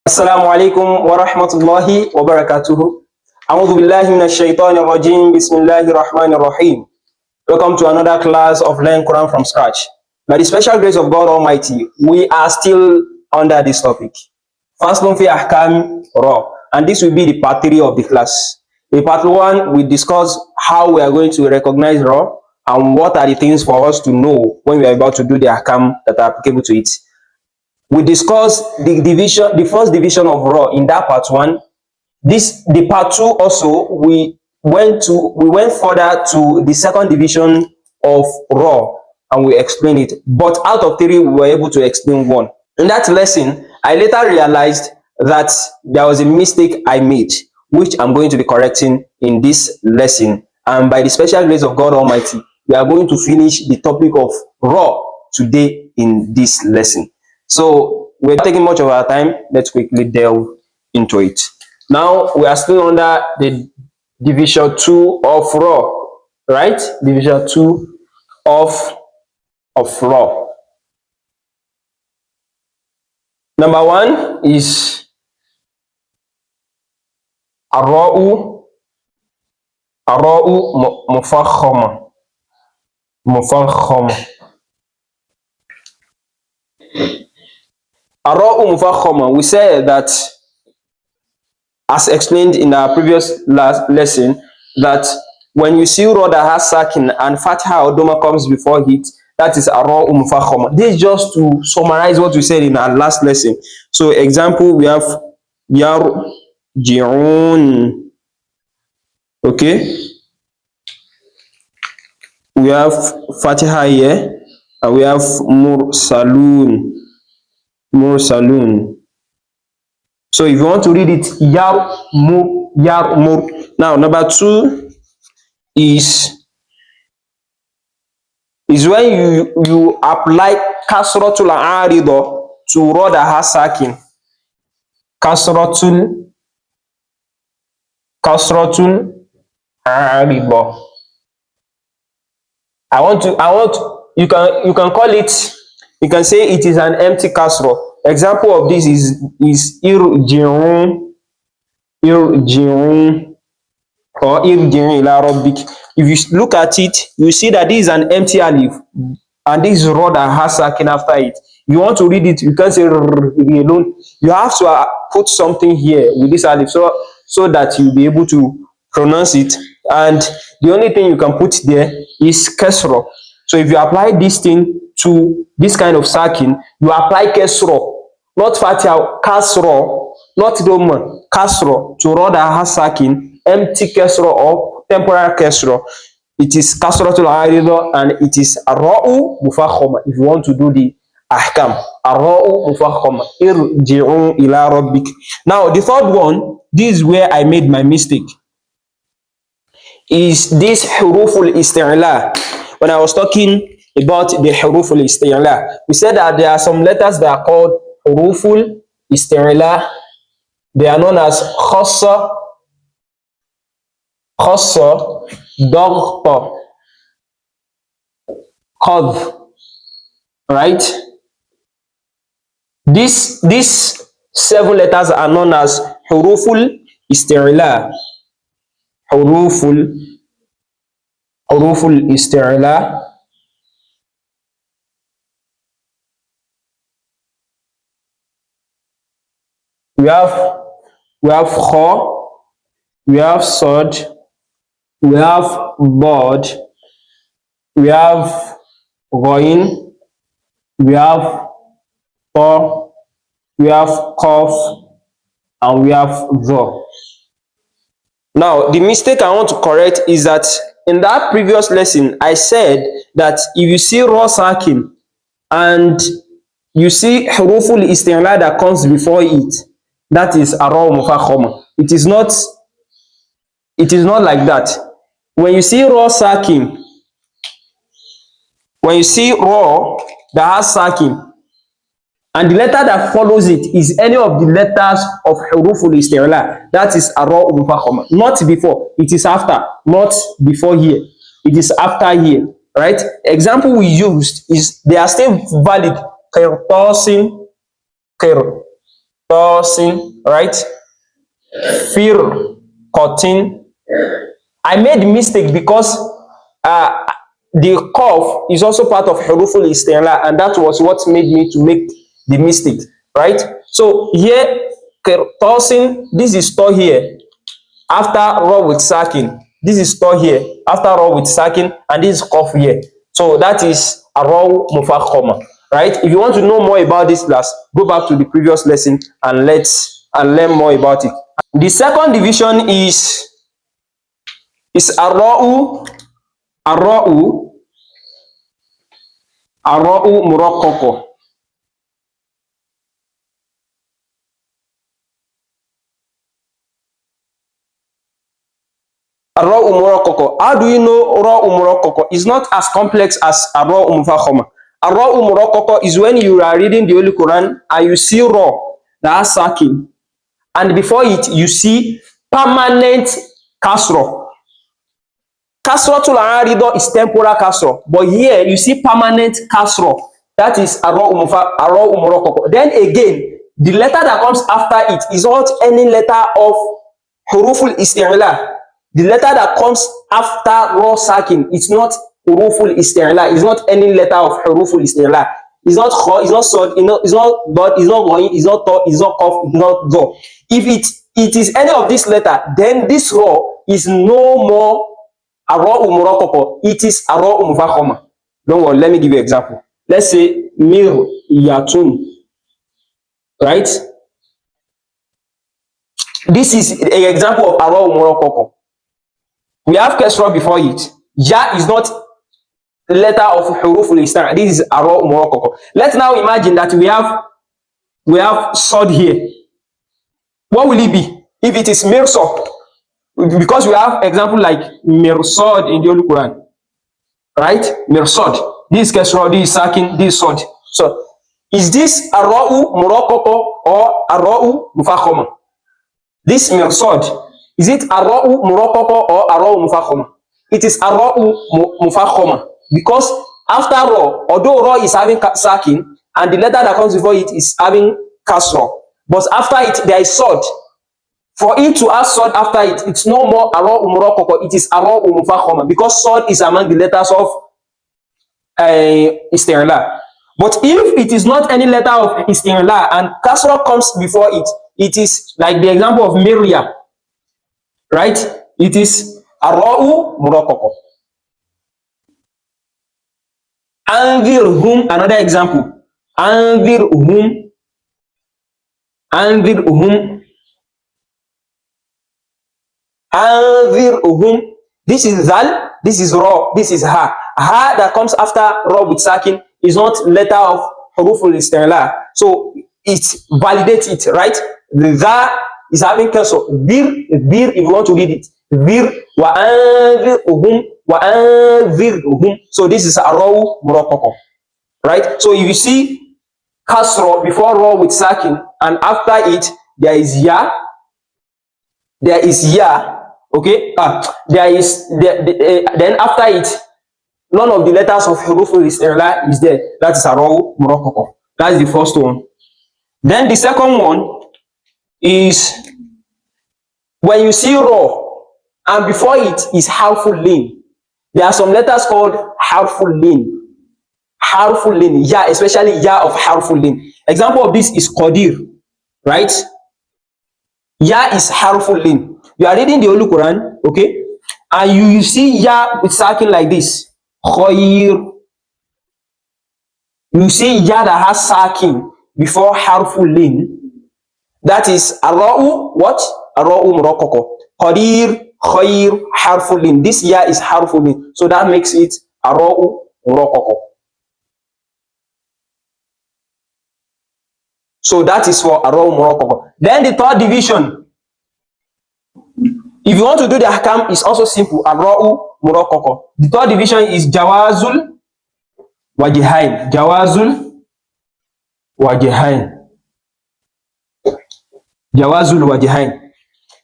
Assalāmu alaykum wa rahmatullahi wa barakatuh. A'udhu billahi minash shaitanir rajim. Bismillahir rahmanir rahim. Welcome to another class of Learn Quran from Scratch. By the special grace of God Almighty, we are still under this topic. Faslun fi ahkam Rā. And this will be the part 3 of the class. In part 1, we discuss how we are going to recognize Rā and what are the things for us to know when we are about to do the ahkam that are applicable to it. We discussed the first division of Rā in that part 1. The part 2 also, we went further to the second division of Rā and we explained it. But out of 3, we were able to explain 1. In that lesson, I later realized that there was a mistake I made, which I'm going to be correcting in this lesson. And by the special grace of God Almighty, we are going to finish the topic of Rā today in this lesson. So we're not taking much of our time. Let's quickly delve into it. Now we are still under the division 2 of Rā, right? Division 2 of Rā. Number 1 is Ar-Rā'u Mufakhkhama. Ar-Rā'u Mufakhkhama. We said that, as explained in our previous lesson, that when you see Rā that has sakin and Fatha or Doma comes before it, that is Ar-Rā'u Mufakhkhama. This is just to summarize what we said in our last lesson. So, example, we have Yarji'un. Okay? We have Fatiha here, and we have Mursalun. So if you want to read it, Yarmur. Now, number 2 is when you apply Kasratul Āridah to Rā that has sakin. Kasratul Āridah. You can call it, you can say it is an empty kasrah. Example of this is irji'un or irji'un ila rabbik. If you look at it, you see that this is an empty alif and this is Rā that has sakin after it. If you want to read it, you can't say alone. You have to put something here with this alif so that you'll be able to pronounce it. And the only thing you can put there is Kasrah. So if you apply this thing to this kind of sakin, you apply Kasrah, not Fatiha, Kasrah, not Doma, Kasrah to Rā that has sakin, empty Kasrah or temporary Kasrah. It is Kasratul Āridah and it is Ar-Rā'u Mufakhkhama. If you want to do the ahkam, Ar-Rā'u Mufakhkhama, irji'un ila rabbik. Now the third one, this is where I made my mistake, is this Ḥurūf al-Istiʿlā. When I was talking about the Ḥurūf al-Istiʿlā, we said that there are some letters that are called Ḥurūf al-Istiʿlā. They are known as Khassa, Daghta, Qadh. Right? These 7 letters are known as Ḥurūf al-Istiʿlā. Ḥurūf al-Istiʿlā. We have Kha, we have Sad, we have Dād, we have Ghain, we have Ta, we have Qaf, and we have Dha. Now, the mistake I want to correct is that in that previous lesson, I said that if you see Rā sakin and you see Ḥurūf al-Istiʿlā that comes before it, that is Ar-Rā'u Mufakhkhama. It is not like that. When you see Rā sakin, when you see Rā that has sakin, and the letter that follows it is any of the letters of Ḥurūf al-Istiʿlā, that is Ar-Rā'u Mufakhkhama. Not before, it is after. Not before here, it is after here. Right? Example we used is, they are still valid. Qirtāsin, qir. tossing, right? Fir, cutting. I made mistake because the cough is also part of Ḥurūf al-Istiʿlā, and that was what made me to make the mistake, right? So here, tossing, this is store here after raw with sacking. This is store here after raw with sacking, and this is cough here. So that is a raw mufakhama, right? If you want to know more about this class, go back to the previous lesson and learn more about it. The second division is arra'u muraqqaqah. Ra'u Muraqqaqah. How do you know Ra'u Muraqqaqah? It's not as complex as Ra'u Mufakhama. Ra'u Muraqqaqah is when you are reading the Holy Quran and you see Ra, that has sakin, and before it you see permanent Kasrah. Kasratul Aridah is temporal Kasrah, but here you see permanent Kasrah. That is Ra'u Muraqqaqah. Then again, the letter that comes after it is not any letter of Ḥurūf al-Istiʿlā. The letter that comes after raw sakin, it's not Ḥurūf al-Istiʿlā. It's not any letter of Ḥurūf al-Istiʿlā. It's not kha, it's not sod, it's not dot, it's not ghain, it's not ta, it's not qaf, it's not dha. If it is any of this letter, then this raw is no more a ra'u muraqqaqah. It is a ra'u mufakhama. Don't worry, let me give you an example. Let's say miryatun, right? This is an example of a ra'u muraqqaqah. We have Kasrah before it. Ya is not letter of Ḥurūf al-Istiʿlā. This is Rā Muraqqaqah. Let's now imagine that we have Sod here. What will it be? If it is Mirsad, because we have example like Mirsad in the Holy Quran, right? Mirsad. This is Kasrah, this is Sakin, this is Sod. So, is this a Rā Muraqqaqah or a Rā Mufakhama? This Mirsad, is it a Rā Muraqqaqah or a Rā Mufakhama? It is a Rā Mufakhama because after Ra, although Ra is having Sakin and the letter that comes before it is having Kasrah, but after it there is Sod. For it to have Sod after it, it's no more a Rā Muraqqaqah, it is a Rā Mufakhama because Sod is among the letters of Istiʿlā. But if it is not any letter of Istiʿlā and Kasrah comes before it, it is like the example of Mirya, right? It is a Rā Muraqqaqah. Anzirhum, another example. Anzirhum. This is Zal, this is Ra, this is Ha. Ha that comes after Ra with Sakin is not letter of Ḥurūf al-Istiʿlā. So it validates it, right? The Za is having Kasrah. Bir, if you want to read it. Bir, wa anzirhum. So this is a Rā Muraqqaqah, right? So if you see Kasrah before Ra with Sakin and after it there is Ya, okay? Then after it, none of the letters of Ḥurūf al-Istiʿlā is there. That is a Rā Muraqqaqah. That's the first one. Then the second one is when you see Ra and before it is Harful Lin. There are some letters called Harful Lin. Harful Lin, Ya, especially Ya of Harful Lin. Example of this is Qadir, right? Ya is Harful Lin. You are reading the Holy Quran, okay? And you see Ya with Sakin like this. Khair. You see Ya that has Sakin before Harful Lin. That is Ra'u, what? Ra'u Muraqqaqah. Qadir, Khair, Harful Lin. This Ya is Harful Lin. So that makes it a Ra'u Muraqqaqah. So that is for a Ra'u Muraqqaqah. Then the third division, if you want to do the Ahkam, it's also simple. A Ra'u Muraqqaqah. The third division is Jawazul Wajihain. Jawazul Wajihain. Jawazul Wajihain.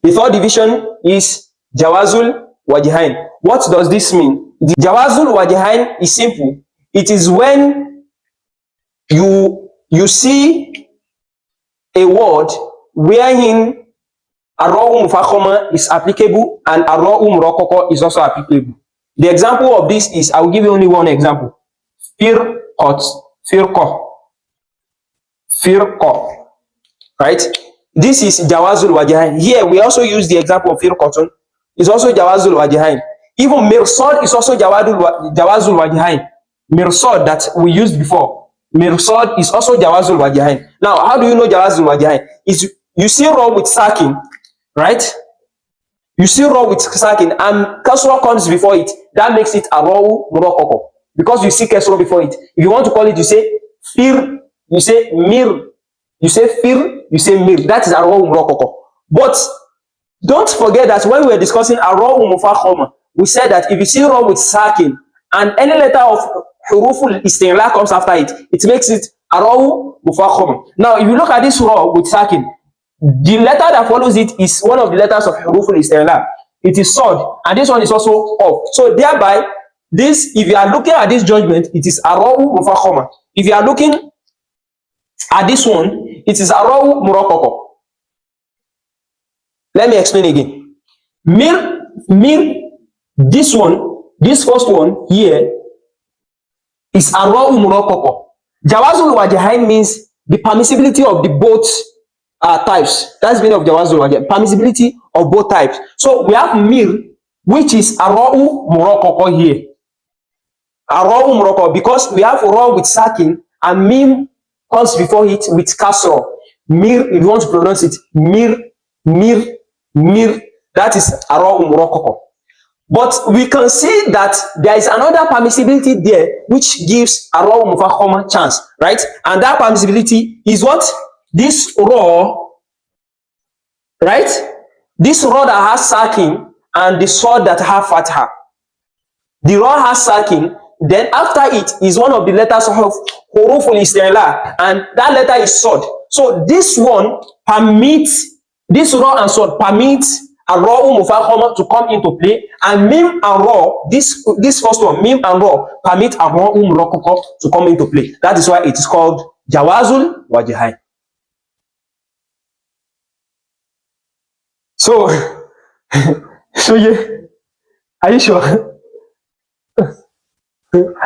The third division is Jawazul Wajihain. What does this mean? The Jawazul Wajihain is simple. It is when you see a word wherein Rā Muraqqaqah is applicable and Rā Muraqqaqah is also applicable. The example of this is, I will give you only one example. Firqah, right? This is Jawazul Wajihain. Here we also use the example of firqatun. It's also Jawazul Wajihain. Even mirsad is also Jawazul Wajihain. Mirsad that we used before. Mirsad is also Jawazul Wajihain. Now, how do you know Jawazul Wajihain? Is you see Rā with sakin, right? You see Rā with sakin and Kasrah comes before it. That makes it a Rā Muraqqaqah. Because you see Kasrah before it. If you want to call it, you say fir, you say mir. You say fir, you say mir. That is a Rā Muraqqaqah. But don't forget that when we were discussing a Rā Muraqqaqah, we said that if you see Rā with sakin and any letter of Ḥurūf al-Istiʿlā comes after it, it makes it a Rā Muraqqaqah. Now, if you look at this Rā with sakin, the letter that follows it is one of the letters of Ḥurūf al-Istiʿlā. It is Sod, and this one is also off. So thereby, this, if you are looking at this judgment, it is a Rā Muraqqaqah. If you are looking at this one, it is a Rā Muraqqaqah. Let me explain again. Mir, this one, this first one here is a Rā Muraqqaqah. Jawazul Wajihain means the permissibility of the both types. That's the meaning of Jawazul Wajihain, permissibility of both types. So we have mir, which is a Rā Muraqqaqah here. A Rā Muraqqaqah, because we have Rā with sakin and mim comes before it with Kasrah. Mir, if you want to pronounce it, mir, that is a Rā Muraqqaqah. But we can see that there is another permissibility there which gives a Rā Muraqqaqah chance, right? And that permissibility is what? This Rā, right? This Rā that has sakin and the Sod that have fatha. The Rā has sakin, then after it is one of the letters of Ḥurūf al-Istiʿlā, and that letter is Sod. So this one permits, this Rā and Sod permits a Rā Muraqqaqah to come into play, and mim and Rā, this first one, mim and Rā, permit a Rā Muraqqaqah to come into play. That is why it is called Jawazul Wajihain. So, yeah, are you sure?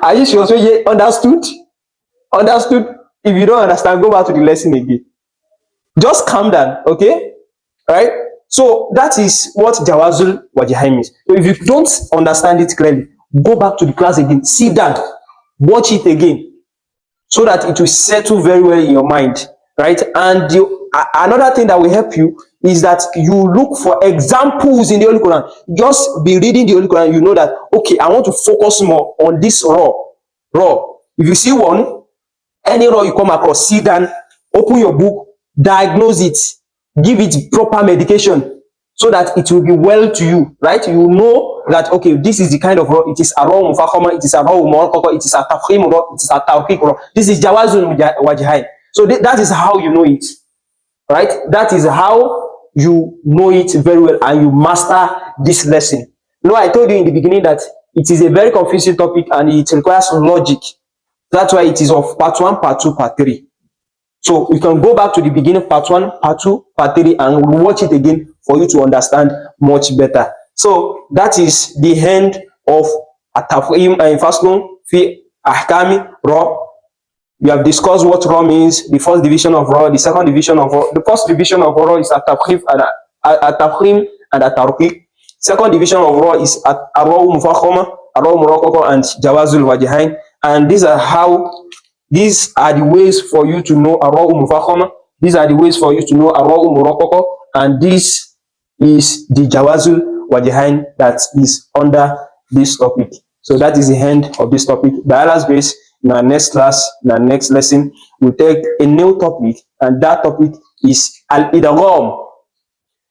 Are you sure? So you understood? Understood? If you don't understand, go back to the lesson again. Just calm down, okay? Right? So that is what Jawazul Wajihain means. So if you don't understand it clearly, go back to the class again, sit down, watch it again, so that it will settle very well in your mind, right? And another thing that will help you is that you look for examples in the Holy Quran. Just be reading the Holy Quran, you know that, okay, I want to focus more on this Rā. If you see one, any Rā you come across, sit down, open your book, diagnose it, give it proper medication, so that it will be well to you, right? You know that, okay, this is the kind of Rā. It is a Rā Muraqqaqah, it is a Rā Muraqqaqah, it is a Tafkhīm Rā, it is a Tarqīq Rā. This is Jawazul Wajihain. So that is how you know it, right? That is how you know it very well and you master this lesson. No, I told you in the beginning that it is a very confusing topic and it requires logic. That's why it is of part 1, part 2, part 3. So we can go back to the beginning, part 1, part 2, part 3, and watch it again for you to understand much better. So that is the end of Tafkhīm and Faslun fi Ahkami Rā. We have discussed what Rā means, the first division of Rā, the second division of Rā. The first division of Rā is Tafkhīm and Tarqīq. Second division of Rā is Rā Muraqqaqah, and Jawazul Wajihain. And these are the ways for you to know Rā Muraqqaqah. These are the ways for you to know Rā Muraqqaqah. And this is the Jawazul Wajihain that is under this topic. So that is the end of this topic. By Allah's grace, in our next class, in our next lesson, we'll take a new topic, and that topic is al-Idghām.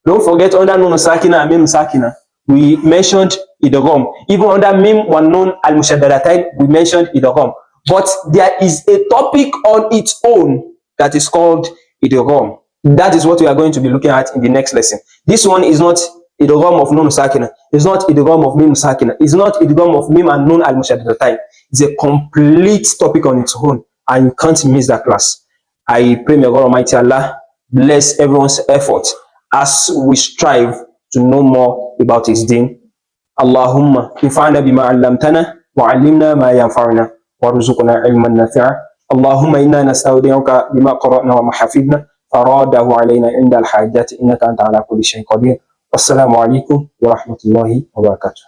Don't forget, under Nun Sakina and Mim Sakina, we mentioned Idghām. Even under Mim wa Nun al-Mushaddadatain, we mentioned Idghām. But there is a topic on its own that is called Idghām. That is what we are going to be looking at in the next lesson. This one is not Idghām of Nun Sakina. It's not Idghām of Mim Sakina. It's not Idghām of Mim and Nun al-Mushaddadatain. It's a complete topic on its own, and you can't miss that class. I pray may God Almighty Allah bless everyone's effort as we strive to know more about His deen. Allahumma infa'na bima 'allamtana wa 'allimna ma yanfa'una warzuqna 'ilman nafi'a. Allahumma inna nastawdi'uka bima qara'na wa ma hafidhna faradahu 'alayna 'inda al-hajati innaka anta 'ala kulli shay'in qadir. Wassalamu alaikum wa rahmatullahi wa barakatuh.